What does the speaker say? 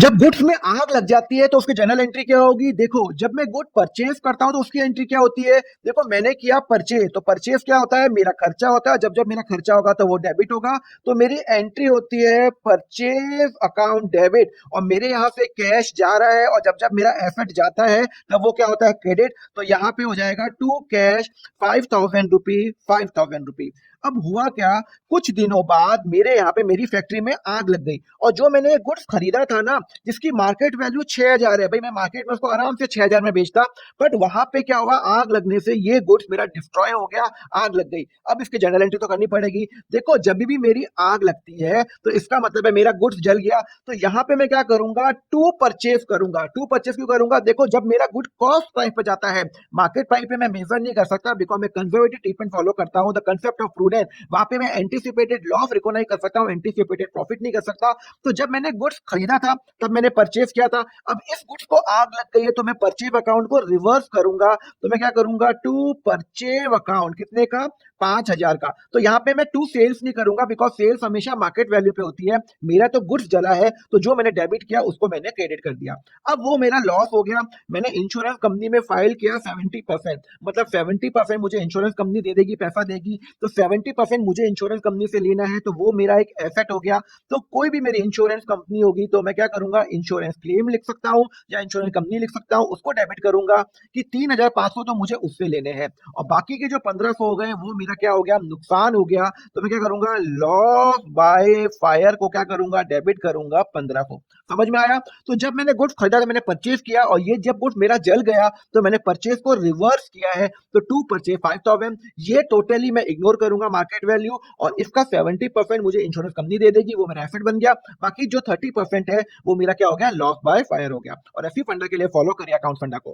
जब गुड्स में आग लग जाती है तो उसकी जर्नल एंट्री क्या होगी? देखो, जब मैं गुड परचेज करता हूं तो उसकी एंट्री क्या होती है? देखो, मैंने किया परचेज, तो परचेज क्या होता है? मेरा खर्चा होता है। जब जब मेरा खर्चा होगा तो वो डेबिट होगा। तो मेरी एंट्री होती है परचेज अकाउंट डेबिट, और मेरे यहाँ से कैश जा रहा है, और जब जब मेरा एसेट जाता है तब वो क्या होता है? क्रेडिट। तो यहाँ पे हो जाएगा टू कैश 5,000 रुपी, 5,000 रुपी। अब हुआ क्या, कुछ दिनों बाद मेरे यहाँ पे मेरी फैक्ट्री में आग लग गई, और जो मैंने गुड्स खरीदा था ना, जिसकी मार्केट वैल्यू 6,000 है, भाई मैं मार्केट में उसको आराम से 6,000 में बेचता, बट वहां पे क्या हुआ, आग लगने से ये गुड्स मेरा डिस्ट्रॉय हो गया। आग लग गई। अब इसकी जर्नल एंट्री तो करनी पड़ेगी। देखो, जब भी मेरी आग लगती है तो इसका मतलब है मेरा गुड्स जल गया। तो यहाँ पे मैं क्या करूंगा, टू परचेज करूंगा। टू परचेज क्यों करूंगा? देखो, जब मेरा गुड कॉस्ट प्राइस पे जाता है, मार्केट प्राइस पे मैं मेजर नहीं कर सकता, बिकॉज मैं कंजर्वेटिव ट्रीटमेंट फॉलो करता हूँ, द कंसेप्ट ऑफ प्रूडेंस। वहां पे मैं एंटीसिपेटेड लॉस रिकॉग्नाइज कर सकता हूँ, एंटीसिपेटेड प्रॉफिट नहीं कर सकता। तो जब मैंने गुड्स खरीदा था तब मैंने परचेज किया था। अब इस गुड्स को आग लग गई है तो मैं परचेज अकाउंट को रिवर्स करूंगा। तो मैं क्या करूंगा, टू परचेज अकाउंट कितने का? 5,000 का। तो यहाँ पे मैं टू सेल्स नहीं करूंगा, बिकॉज सेल्स हमेशा मार्केट वैल्यू पे होती है। मेरा तो गुड्स जला है, तो जो मैंने डेबिट किया उसको मैंने क्रेडिट कर दिया। अब वो मेरा लॉस हो गया। मैंने इंश्योरेंस कंपनी में फाइल किया 70%, मतलब 70% मुझे इंश्योरेंस कंपनी दे देगी, पैसा देगी। तो 70% मुझे इंश्योरेंस कंपनी से लेना है, तो वो मेरा एक एसेट हो गया। तो कोई भी मेरी इंश्योरेंस कंपनी होगी तो मैं क्या करूंगा, इंश्योरेंस क्लेम लिख सकता हूँ या इंश्योरेंस कंपनी लिख सकता हूँ, उसको डेबिट करूंगा कि 3,500 तो मुझे उससे लेने हैं, और बाकी के जो 1,500 हो गए वो मेरा क्या हो गया, नुकसान हो गया। तो मैं क्या करूंगा, लॉस बाय फायर को क्या करूंगा, डेबिट करूंगा 1,500। समझ में आया? तो जब मैंने गुड्स खरीदा था, मैंने परचेज किया, और ये जब गुड्स मेरा जल गया तो मैंने परचेज को रिवर्स किया है। तो टू परचेज 5,000, ये टोटली मैं इग्नोर करूंगा मार्केट वैल्यू, और इसका 70% मुझे इंश्योरेंस कंपनी दे देगी, वो मेरा एसेट बन गया। बाकी जो 30% है वो मेरा क्या हो गया, लॉस बाय फायर हो गया। और ऐसी फंडा के लिए फॉलो करिए अकाउंट फंडा को।